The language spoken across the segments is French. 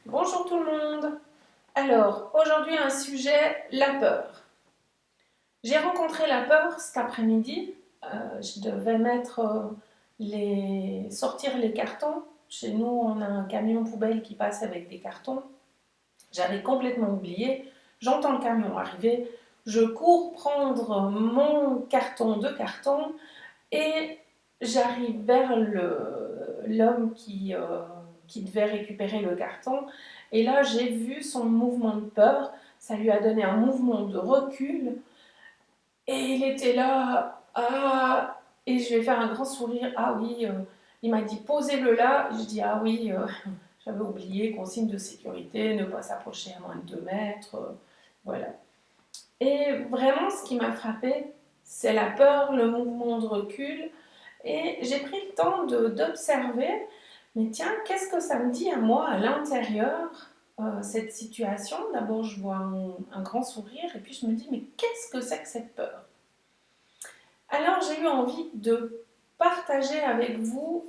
Bonjour tout le monde. Alors, aujourd'hui un sujet, la peur. J'ai rencontré la peur cet après-midi. Je devais sortir les cartons. Chez nous, on a un camion poubelle qui passe avec des cartons. J'avais complètement oublié. J'entends le camion arriver. Je cours prendre mon carton de carton et j'arrive vers l'homme qui devait récupérer le carton. Et là, j'ai vu son mouvement de peur. Ça lui a donné un mouvement de recul. Et il était là. Ah, et je vais faire un grand sourire. Ah oui, il m'a dit posez-le là. Je dis ah oui, j'avais oublié, consigne de sécurité, ne pas s'approcher à moins de 2 mètres. Voilà. Et vraiment, ce qui m'a frappé, c'est la peur, le mouvement de recul. Et j'ai pris le temps d'observer, mais tiens, qu'est-ce que ça me dit à moi, à l'intérieur, cette situation. D'abord, je vois un grand sourire, et puis je me dis, mais qu'est-ce que c'est que cette peur? Alors, j'ai eu envie de partager avec vous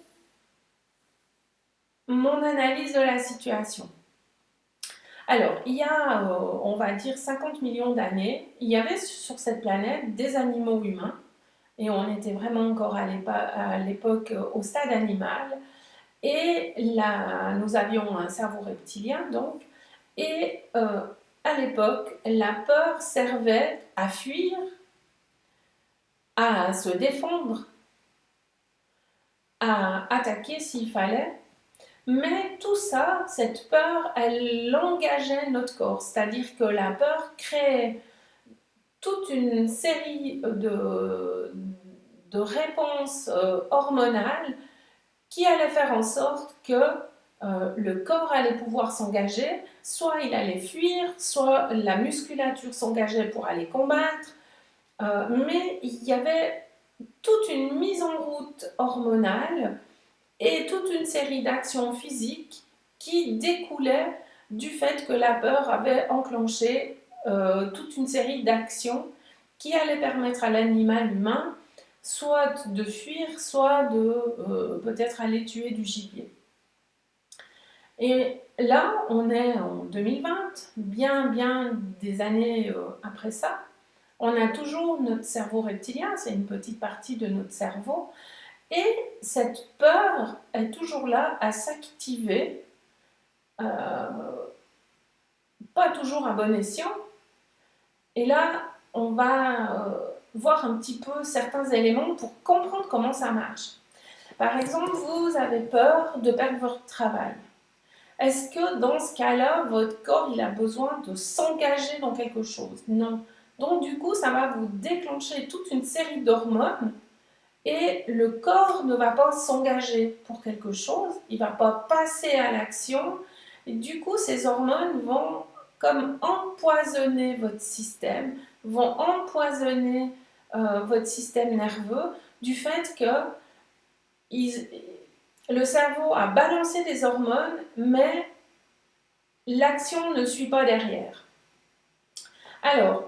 mon analyse de la situation. Alors, il y a, on va dire, 50 millions d'années, il y avait sur cette planète des animaux humains, et on était vraiment encore à l'époque au stade animal. Et là, nous avions un cerveau reptilien, donc, et à l'époque, la peur servait à fuir, à se défendre, à attaquer s'il fallait. Mais tout ça, cette peur, elle engageait notre corps. C'est-à-dire que la peur créait toute une série de réponses hormonales qui allait faire en sorte que le corps allait pouvoir s'engager, soit il allait fuir, soit la musculature s'engageait pour aller combattre, mais il y avait toute une mise en route hormonale et toute une série d'actions physiques qui découlaient du fait que la peur avait enclenché toute une série d'actions qui allaient permettre à l'animal humain soit de fuir, soit de peut-être aller tuer du gibier. Et là, on est en 2020, bien des années après ça. On a toujours notre cerveau reptilien, c'est une petite partie de notre cerveau. Et cette peur est toujours là à s'activer, pas toujours à bon escient. Et là, on va voir un petit peu certains éléments pour comprendre comment ça marche. Par exemple, vous avez peur de perdre votre travail. Est-ce que dans ce cas-là, votre corps il a besoin de s'engager dans quelque chose? Non. Donc du coup, ça va vous déclencher toute une série d'hormones et le corps ne va pas s'engager pour quelque chose, il ne va pas passer à l'action. Et du coup, ces hormones vont comme empoisonner votre système, vont empoisonner votre système nerveux du fait que le cerveau a balancé des hormones, mais l'action ne suit pas derrière. Alors,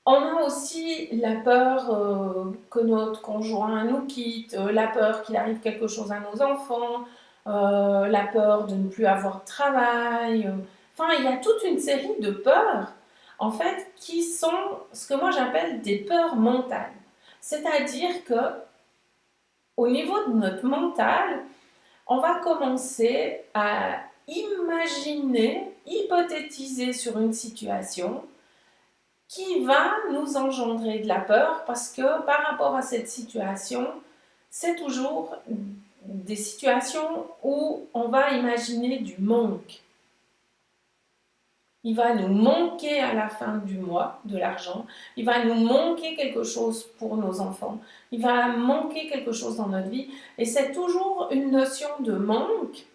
on a aussi la peur que notre conjoint nous quitte, la peur qu'il arrive quelque chose à nos enfants, la peur de ne plus avoir de travail. Enfin, il y a toute une série de peurs, en fait, qui sont ce que moi j'appelle des peurs mentales. C'est-à-dire que au niveau de notre mental, on va commencer à imaginer, hypothétiser sur une situation qui va nous engendrer de la peur parce que par rapport à cette situation, c'est toujours des situations où on va imaginer du manque. Il va nous manquer à la fin du mois de l'argent, il va nous manquer quelque chose pour nos enfants, il va manquer quelque chose dans notre vie et c'est toujours une notion de manque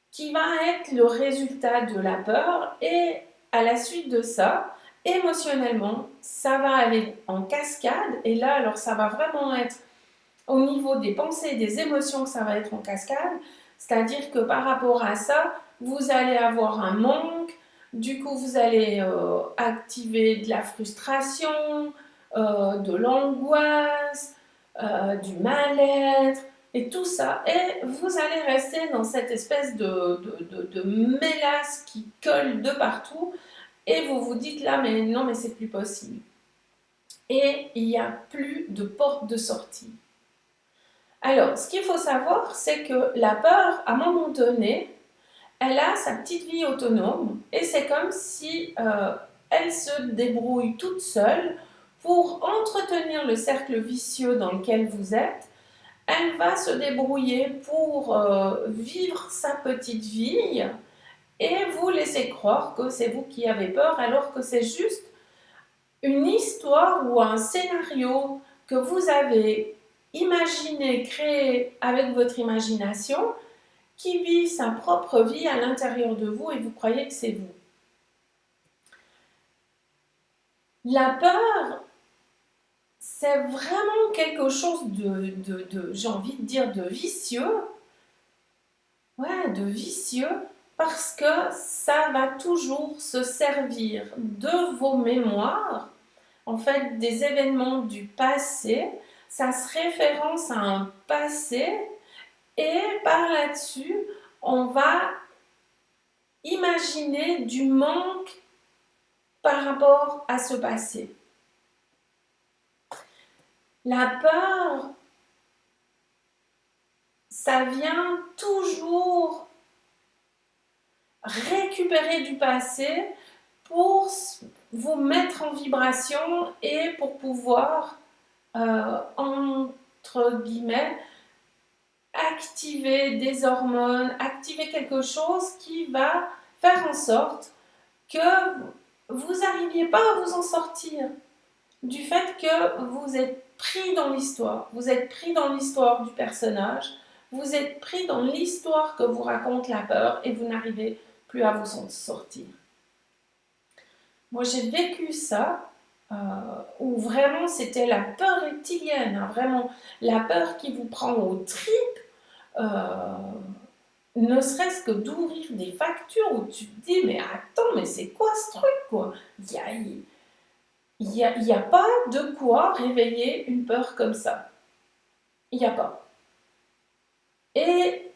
qui va être le résultat de la peur et à la suite de ça, émotionnellement, ça va aller en cascade et là, alors ça va vraiment être au niveau des pensées et des émotions que ça va être en cascade, c'est-à-dire que par rapport à ça, vous allez avoir un manque, du coup vous allez activer de la frustration, de l'angoisse, du mal-être, et tout ça, et vous allez rester dans cette espèce de mélasse qui colle de partout, et vous vous dites là, mais non, mais c'est plus possible. Et il n'y a plus de porte de sortie. Alors, ce qu'il faut savoir, c'est que la peur, à un moment donné, elle a sa petite vie autonome, et c'est comme si elle se débrouille toute seule pour entretenir le cercle vicieux dans lequel vous êtes. Elle va se débrouiller pour vivre sa petite vie et vous laisser croire que c'est vous qui avez peur, alors que c'est juste une histoire ou un scénario que vous avez imaginé, créé avec votre imagination, qui vit sa propre vie à l'intérieur de vous et vous croyez que c'est vous. La peur, c'est vraiment quelque chose j'ai envie de dire, de vicieux. Ouais, de vicieux, parce que ça va toujours se servir de vos mémoires, en fait, des événements du passé. Ça se référence à un passé, et par là-dessus, on va imaginer du manque par rapport à ce passé. La peur, ça vient toujours récupérer du passé pour vous mettre en vibration et pour pouvoir, entre guillemets, activer des hormones, activer quelque chose qui va faire en sorte que vous n'arriviez pas à vous en sortir du fait que vous êtes pris dans l'histoire, vous êtes pris dans l'histoire du personnage, vous êtes pris dans l'histoire que vous raconte la peur et vous n'arrivez plus à vous en sortir. Moi, j'ai vécu ça, où vraiment c'était la peur reptilienne, hein, vraiment la peur qui vous prend aux tripes, ne serait-ce que d'ouvrir des factures où tu te dis, mais attends, mais c'est quoi ce truc, quoi? Il n'y a pas de quoi réveiller une peur comme ça. Il n'y a pas. Et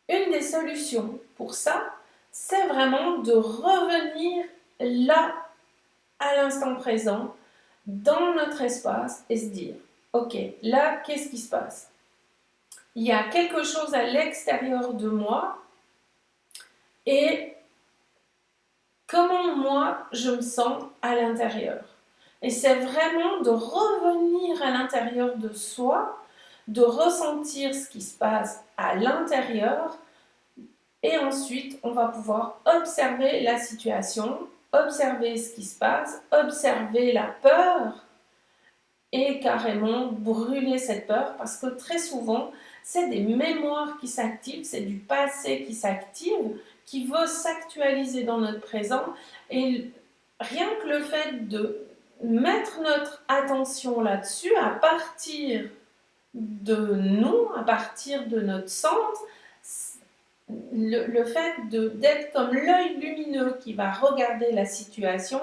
une des solutions pour ça, c'est vraiment de revenir là, à l'instant présent, dans notre espace et se dire, ok, là, qu'est-ce qui se passe? Il y a quelque chose à l'extérieur de moi et comment moi je me sens à l'intérieur. Et c'est vraiment de revenir à l'intérieur de soi, de ressentir ce qui se passe à l'intérieur, et ensuite on va pouvoir observer la situation, observer ce qui se passe, observer la peur et carrément brûler cette peur, parce que très souvent c'est des mémoires qui s'activent, c'est du passé qui s'active, qui veut s'actualiser dans notre présent, et rien que le fait de mettre notre attention là-dessus, à partir de nous, à partir de notre centre, le fait d'être comme l'œil lumineux qui va regarder la situation,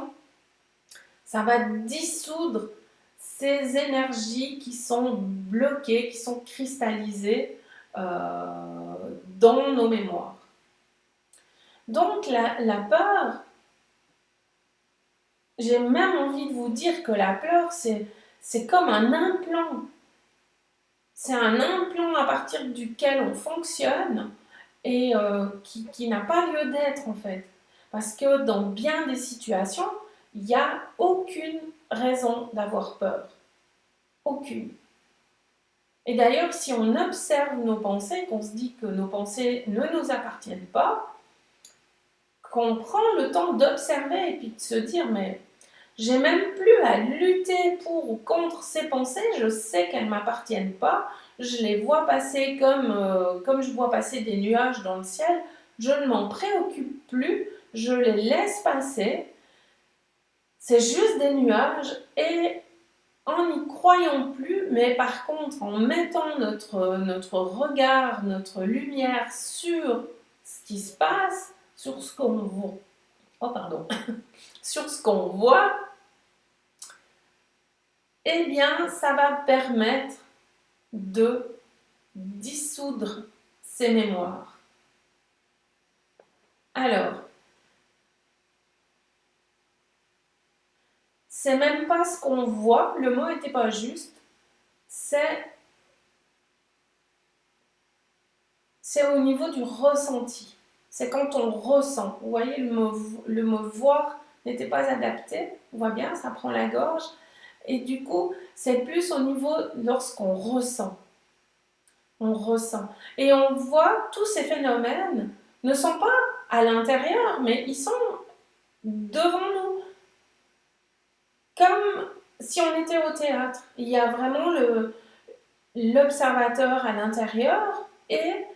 ça va dissoudre ces énergies qui sont bloquées, qui sont cristallisées dans nos mémoires. Donc la peur, j'ai même envie de vous dire que la peur, c'est comme un implant. C'est un implant à partir duquel on fonctionne et qui n'a pas lieu d'être en fait. Parce que dans bien des situations, il n'y a aucune raison d'avoir peur. Aucune. Et d'ailleurs, si on observe nos pensées, qu'on se dit que nos pensées ne nous appartiennent pas, qu'on prend le temps d'observer et puis de se dire, mais j'ai même plus à lutter pour ou contre ces pensées, je sais qu'elles ne m'appartiennent pas, je les vois passer comme je vois passer des nuages dans le ciel, je ne m'en préoccupe plus, je les laisse passer, c'est juste des nuages, et en n'y croyant plus, mais par contre en mettant notre regard, notre lumière sur ce qui se passe, sur ce qu'on voit, sur ce qu'on voit, eh bien ça va permettre de dissoudre ces mémoires. Alors, c'est même pas ce qu'on voit, le mot n'était pas juste, c'est au niveau du ressenti. C'est quand on ressent. Vous voyez, le mot voir n'était pas adapté. On voit bien, ça prend la gorge. Et du coup, c'est plus au niveau lorsqu'on ressent. On ressent. Et on voit tous ces phénomènes ne sont pas à l'intérieur, mais ils sont devant nous. Comme si on était au théâtre. Il y a vraiment l'observateur à l'intérieur et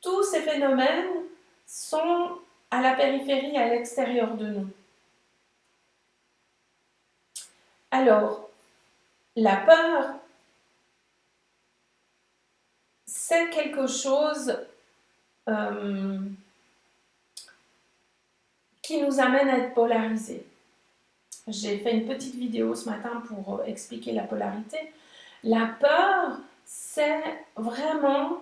tous ces phénomènes sont à la périphérie, à l'extérieur de nous. Alors, la peur, c'est quelque chose qui nous amène à être polarisés. J'ai fait une petite vidéo ce matin pour expliquer la polarité. La peur, c'est vraiment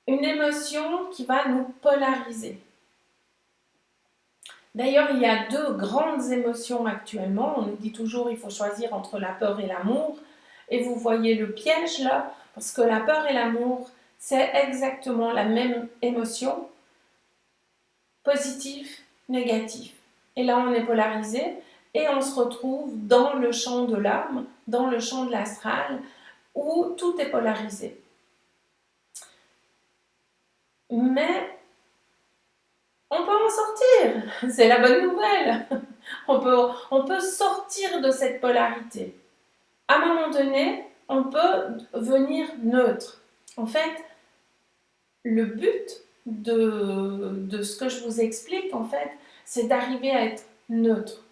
une émotion qui va nous polariser. D'ailleurs, il y a deux grandes émotions actuellement. On nous dit toujours qu'il faut choisir entre la peur et l'amour. Et vous voyez le piège là, parce que la peur et l'amour, c'est exactement la même émotion, positif, négatif. Et là, on est polarisé et on se retrouve dans le champ de l'âme, dans le champ de l'astral, où tout est polarisé. Mais on peut en sortir, c'est la bonne nouvelle. On peut sortir de cette polarité. À un moment donné, on peut devenir neutre. En fait, le but de ce que je vous explique, en fait, c'est d'arriver à être neutre.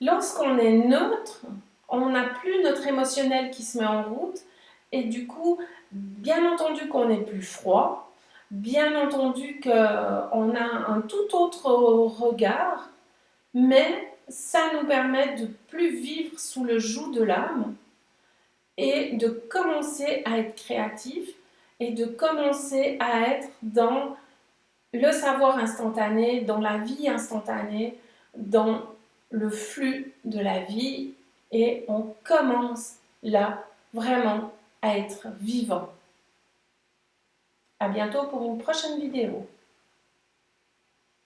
Lorsqu'on est neutre, on n'a plus notre émotionnel qui se met en route et du coup, bien entendu qu'on est plus froid, bien entendu qu'on a un tout autre regard, mais ça nous permet de plus vivre sous le joug de l'âme et de commencer à être créatif et de commencer à être dans le savoir instantané, dans la vie instantanée, dans le flux de la vie et on commence là vraiment à être vivant. À bientôt pour une prochaine vidéo.